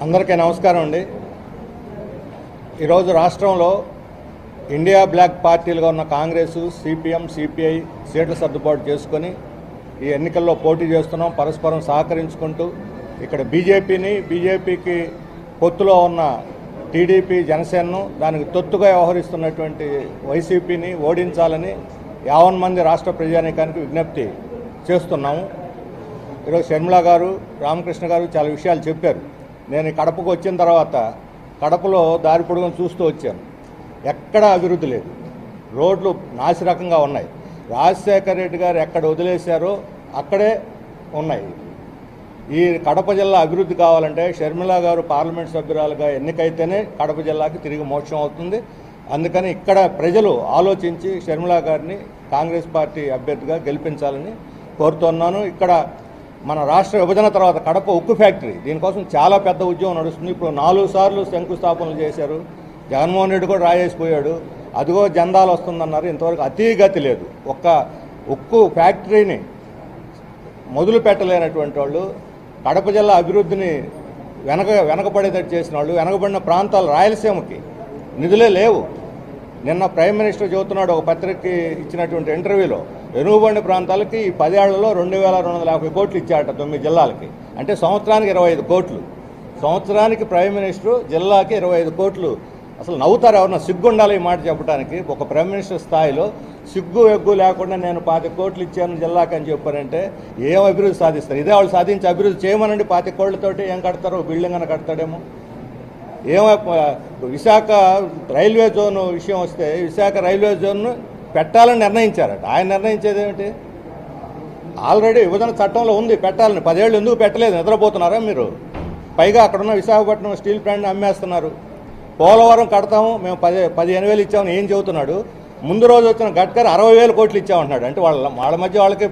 అందరికీ నమస్కారం అండి. ఈరోజు రాష్ట్రంలో ఇండియా బ్లాక్ పార్టీలుగా ఉన్న కాంగ్రెస్, సిపిఎం, సిపిఐ సీట్ల సర్దుబాటు చేసుకొని ఈ ఎన్నికల్లో పోటీ చేస్తున్నాం. పరస్పరం సహకరించుకుంటూ ఇక్కడ బీజేపీకి పొత్తులో ఉన్న టీడీపీ, జనసేనను దానికి తొత్తుగా వ్యవహరిస్తున్నటువంటి వైసీపీని ఓడించాలని 50 మంది రాష్ట్ర ప్రజానీకానికి విజ్ఞప్తి చేస్తున్నాము. ఈరోజు షర్మిల గారు, రామకృష్ణ గారు చాలా విషయాలు చెప్పారు. నేను కడపకు వచ్చిన తర్వాత కడపలో దారి పొడుగును చూస్తూ వచ్చాను. ఎక్కడా అభివృద్ధి లేదు, రోడ్లు నాసిరకంగా ఉన్నాయి. రాజశేఖర రెడ్డి గారు ఎక్కడ వదిలేశారో అక్కడే ఉన్నాయి. ఈ కడప జిల్లా అభివృద్ధి కావాలంటే షర్మిల గారు పార్లమెంట్ సభ్యురాలుగా ఎన్నికైతేనే కడప జిల్లాకి తిరిగి మోక్షం అవుతుంది. అందుకని ఇక్కడ ప్రజలు ఆలోచించి షర్మిల గారిని కాంగ్రెస్ పార్టీ అభ్యర్థిగా గెలిపించాలని కోరుతున్నాను. ఇక్కడ మన రాష్ట్ర విభజన తర్వాత కడప ఉక్కు ఫ్యాక్టరీ, దీనికోసం చాలా పెద్ద ఉద్యమం నడుస్తుంది. ఇప్పుడు 4 సార్లు శంకుస్థాపనలు చేశారు. జగన్మోహన్ రెడ్డి కూడా రాయేసిపోయాడు. అదిగో జెండాలు వస్తుందన్నారు. ఇంతవరకు అతీగతి లేదు. ఒక్క ఉక్కు ఫ్యాక్టరీని మొదలు పెట్టలేనటువంటి వాళ్ళు, కడప జిల్లా అభివృద్ధిని వెనకబడేటట్టు చేసిన వాళ్ళు, వెనకబడిన ప్రాంతాలు రాయలసీమకి నిధులే లేవు. నిన్న ప్రైమ్ మినిస్టర్ చెబుతున్నాడు ఒక పత్రికకి ఇచ్చినటువంటి ఇంటర్వ్యూలో, వెనుకబడిన ప్రాంతాలకి ఈ 10 ఏళ్లలో 2250 కోట్లు ఇచ్చాడట 9 జిల్లాలకి. అంటే సంవత్సరానికి 25 కోట్లు. సంవత్సరానికి ప్రైమ్ మినిస్టర్ జిల్లాకి 25 కోట్లు. అసలు నవ్వుతారు ఎవరన్నా, సిగ్గు ఉండాలి ఈ మాట చెప్పడానికి. ఒక ప్రైమ్ మినిస్టర్ స్థాయిలో సిగ్గు ఎగ్గు లేకుండా నేను 25 కోట్లు ఇచ్చాను జిల్లాకి అని చెప్పారంటే ఏం అభివృద్ధి సాధిస్తారు? ఇదే వాళ్ళు సాధించి అభివృద్ధి చేయమనండి. 25 కోట్లతోటి ఏం కడతారో, బిల్డింగ్ అని కడతాడేమో. విశాఖ రైల్వే జోన్ విషయం వస్తే, విశాఖ రైల్వే జోన్ను పెట్టాలని నిర్ణయించారట. ఆయన నిర్ణయించేది ఏమిటి? ఆల్రెడీ విభజన చట్టంలో ఉంది పెట్టాలని. 10 ఏళ్ళు ఎందుకు పెట్టలేదు? నిద్రపోతున్నారా మీరు? పైగా అక్కడున్న విశాఖపట్నం స్టీల్ ప్లాంట్ని అమ్మేస్తున్నారు. పోలవరం కడతాము మేము 15,000 ఇచ్చామని ఏం చెబుతున్నాడు? ముందు రోజు వచ్చిన గడ్కరీ 60,000 కోట్లు ఇచ్చామంటున్నాడు. అంటే వాళ్ళ మధ్య వాళ్ళకి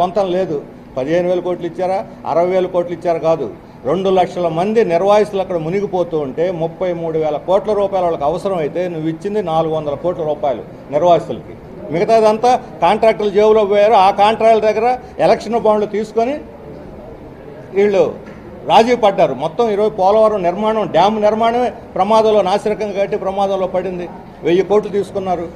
పొంతం లేదు. 15,000 కోట్లు ఇచ్చారా, 60,000 కోట్లు ఇచ్చారా? కాదు. 2 లక్షల మంది నిర్వాసితులు అక్కడ మునిగిపోతూ ఉంటే 33,000 కోట్ల రూపాయలు వాళ్ళకి అవసరం అయితే నువ్వు ఇచ్చింది 400 కోట్ల రూపాయలు నిర్వాసితులకి. మిగతాదంతా కాంట్రాక్టులు జేబులో పోయారు. ఆ కాంట్రాక్టుల దగ్గర ఎలక్షన్ బాండ్లు తీసుకొని వీళ్ళు రాజీ పడ్డారు. మొత్తం ఈరోజు పోలవరం నిర్మాణం, డ్యామ్ నిర్మాణమే ప్రమాదంలో, నాసిరకంగా కట్టి ప్రమాదంలో పడింది. 1000 కోట్లు తీసుకున్నారు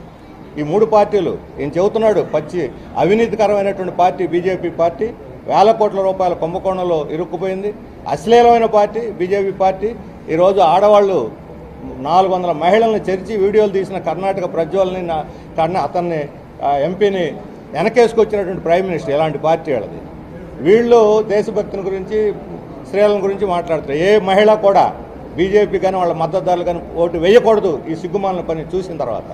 ఈ 3 పార్టీలు. ఈయన చెబుతున్నాడు పచ్చి అవినీతికరమైనటువంటి పార్టీ బీజేపీ పార్టీ. 1000 కోట్ల రూపాయల కుంభకోణంలో ఇరుక్కుపోయింది. అశ్లీలమైన పార్టీ బీజేపీ పార్టీ. ఈరోజు ఆడవాళ్ళు 400 మహిళలను చేర్చి వీడియోలు తీసిన కర్ణాటక ప్రజ్వల్ని, అతన్ని ఎంపీని వెనకేసుకొచ్చినటువంటి ప్రైమ్ మినిస్టర్ ఎలాంటి పార్టీ వాళ్ళది? వీళ్ళు దేశభక్తిని గురించి, స్త్రీల గురించి మాట్లాడతారు. ఏ మహిళ కూడా బీజేపీ కానీ వాళ్ళ మద్దతుదారులు కానీ ఓటు వేయకూడదు ఈ సిగ్గుమాలిన పని చూసిన తర్వాత.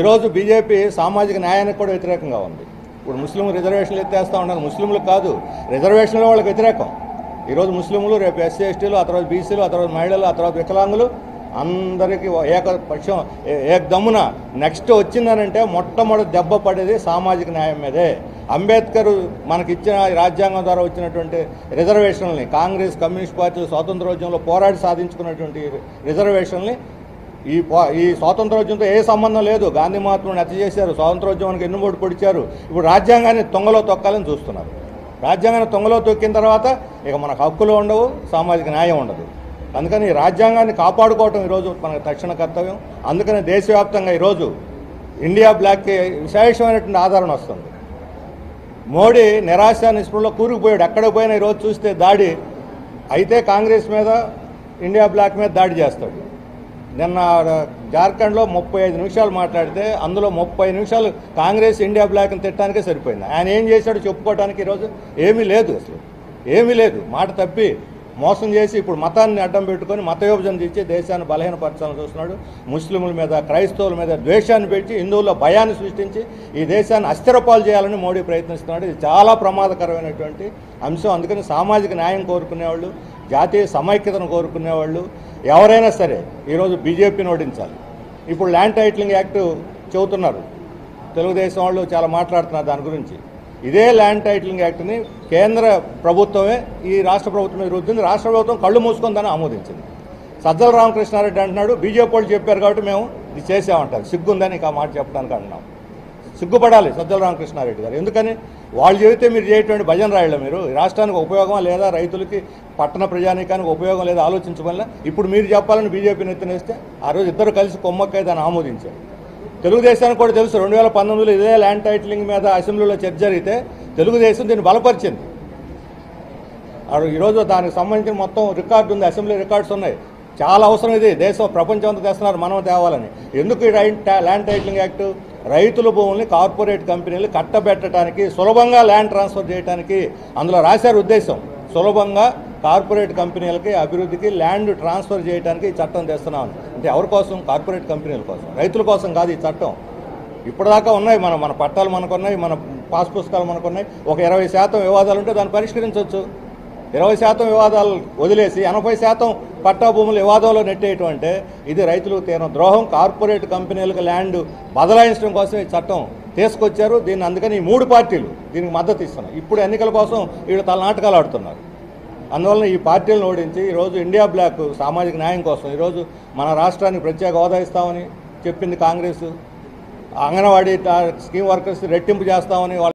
ఈరోజు బీజేపీ సామాజిక న్యాయానికి కూడా వ్యతిరేకంగా ఉంది. ఇప్పుడు ముస్లింలు రిజర్వేషన్లు ఎత్తేస్తూ ఉన్నారు. ముస్లింలకు కాదు, రిజర్వేషన్లో వాళ్ళకి వ్యతిరేకం. ఈరోజు ముస్లింలు, రేపు ఎస్సీ ఎస్టీలు, ఆ తర్వాత బీసీలు, ఆ తర్వాత మహిళలు, ఆ తర్వాత వికలాంగులు అందరికీ ఏకపక్షం ఏకదమ్మున నెక్స్ట్ వచ్చిందనంటే మొట్టమొదటి దెబ్బ పడేది సామాజిక న్యాయం మీదే. అంబేద్కర్ మనకిచ్చిన రాజ్యాంగం ద్వారా వచ్చినటువంటి రిజర్వేషన్లని, కాంగ్రెస్, కమ్యూనిస్ట్ పార్టీలు స్వాతంత్రోద్యమంలో పోరాడి సాధించుకున్నటువంటి రిజర్వేషన్లని ఈ స్వాతంత్రోద్యమంతో ఏ సంబంధం లేదు. గాంధీ మహాత్ముడిని హత్య చేశారు, స్వాతంత్రోద్యమానికి ఎన్నుబోటు పొడిచారు. ఇప్పుడు రాజ్యాంగాన్ని తొంగలో తొక్కాలని చూస్తున్నారు. రాజ్యాంగాన్ని తొంగలో తొక్కిన తర్వాత ఇక మనకు హక్కులు ఉండవు, సామాజిక న్యాయం ఉండదు. అందుకని ఈ రాజ్యాంగాన్ని కాపాడుకోవటం ఈరోజు మనకు తక్షణ కర్తవ్యం. అందుకని దేశవ్యాప్తంగా ఈరోజు ఇండియా బ్లాక్కి విశేషమైనటువంటి ఆదరణ వస్తుంది. మోడీ నిరాశ నిస్పృహలో కూరుకుపోయాడు. ఎక్కడికి పోయినా ఈరోజు చూస్తే దాడి అయితే కాంగ్రెస్ మీద, ఇండియా బ్లాక్ మీద దాడి చేస్తాడు. నిన్న జార్ఖండ్లో 35 నిమిషాలు మాట్లాడితే అందులో 30 నిమిషాలు కాంగ్రెస్, ఇండియా బ్లాక్ని తిట్టడానికే సరిపోయింది. ఆయన ఏం చేశాడో చెప్పుకోవడానికి ఈరోజు ఏమీ లేదు. అసలు ఏమీ లేదు. మాట తప్పి మోసం చేసి ఇప్పుడు మతాన్ని అడ్డం పెట్టుకొని మత విభజన తెచ్చి దేశాన్ని బలహీనపరచాలని చూస్తున్నాడు. ముస్లింల మీద, క్రైస్తవుల మీద ద్వేషాన్ని పెట్టి హిందువుల్లో భయాన్ని సృష్టించి ఈ దేశాన్ని అస్థిరపాలు చేయాలని మోడీ ప్రయత్నిస్తున్నాడు. ఇది చాలా ప్రమాదకరమైనటువంటి అంశం. అందుకని సామాజిక న్యాయం కోరుకునేవాళ్ళు, జాతీయ సమైక్యతను కోరుకునేవాళ్ళు ఎవరైనా సరే ఈరోజు బీజేపీని ఓడించాలి. ఇప్పుడు ల్యాండ్ టైటిలింగ్ యాక్ట్ చెబుతున్నారు, తెలుగుదేశం వాళ్ళు చాలా మాట్లాడుతున్నారు దాని గురించి. ఇదే ల్యాండ్ టైటిలింగ్ యాక్ట్ని కేంద్ర ప్రభుత్వమే ఈ రాష్ట్ర ప్రభుత్వం రుద్దింది. రాష్ట్ర ప్రభుత్వం కళ్ళు మూసుకొని దాన్ని ఆమోదించింది. సజ్జల రామకృష్ణారెడ్డి అంటున్నాడు బీజేపీ వాళ్ళు చెప్పారు కాబట్టి మేము ఇది చేసామంటారు. సిగ్గుందని ఆ మాట చెప్పడానికి అంటున్నాం. సిగ్గుపడాలి సజ్జల రామకృష్ణారెడ్డి గారు. ఎందుకని వాళ్ళు చెబితే మీరు చేయటువంటి భజన రాయళ్ళ మీరు రాష్ట్రానికి ఉపయోగం లేదా రైతులకి పట్టణ ప్రజానీకానికి ఉపయోగం లేదా ఆలోచించమల్ల ఇప్పుడు మీరు చెప్పాలని బీజేపీ నెత్తనేస్తే ఆ రోజు ఇద్దరు కలిసి కొమ్మక్కై దాన్ని ఆమోదించారు. తెలుగుదేశానికి కూడా తెలుసు 2019లో ఇదే ల్యాండ్ టైటిలింగ్ మీద అసెంబ్లీలో చర్చ జరిగితే తెలుగుదేశం దీన్ని బలపరిచింది. ఈరోజు దానికి సంబంధించిన మొత్తం రికార్డు ఉంది, అసెంబ్లీ రికార్డ్స్ ఉన్నాయి. చాలా అవసరం ఇది, దేశం ప్రపంచం అంతా తెస్తున్నారు మనం తేవాలని. ఎందుకు ఈ ల్యాండ్ టైటిలింగ్ యాక్ట్? రైతుల భూముల్ని కార్పొరేట్ కంపెనీలు కట్టబెట్టడానికి, సులభంగా ల్యాండ్ ట్రాన్స్ఫర్ చేయడానికి అందులో రాశారు ఉద్దేశం. సులభంగా కార్పొరేట్ కంపెనీలకి అభివృద్ధికి ల్యాండ్ ట్రాన్స్ఫర్ చేయడానికి ఈ చట్టం తెస్తున్నాం. అంటే ఎవరి కోసం? కార్పొరేట్ కంపెనీల కోసం, రైతుల కోసం కాదు ఈ చట్టం. ఇప్పటిదాకా ఉన్నాయి మన పట్టాలు మనకున్నాయి, మన పాస్ పుస్తకాలు మనకున్నాయి. ఒక 20% వివాదాలు ఉంటే దాన్ని పరిష్కరించవచ్చు. 20% వివాదాలు వదిలేసి 80% పట్టా భూములు వివాదంలో నెట్టేయటం అంటే ఇది రైతులకు తీరిన ద్రోహం. కార్పొరేట్ కంపెనీలకు ల్యాండ్ బదలాయించడం కోసం ఈ చట్టం తీసుకొచ్చారు. దీన్ని అందుకని ఈ 3 పార్టీలు దీనికి మద్దతు ఇస్తున్నాయి. ఇప్పుడు ఎన్నికల కోసం వీళ్ళు తల నాటకాలు ఆడుతున్నారు. అందువలన ఈ పార్టీలను ఓడించి ఈరోజు ఇండియా బ్లాక్ సామాజిక న్యాయం కోసం ఈరోజు మన రాష్ట్రానికి ప్రత్యేక హోదా ఇస్తామని చెప్పింది కాంగ్రెస్. అంగన్వాడీ స్కీమ్ వర్కర్స్ రెట్టింపు చేస్తామని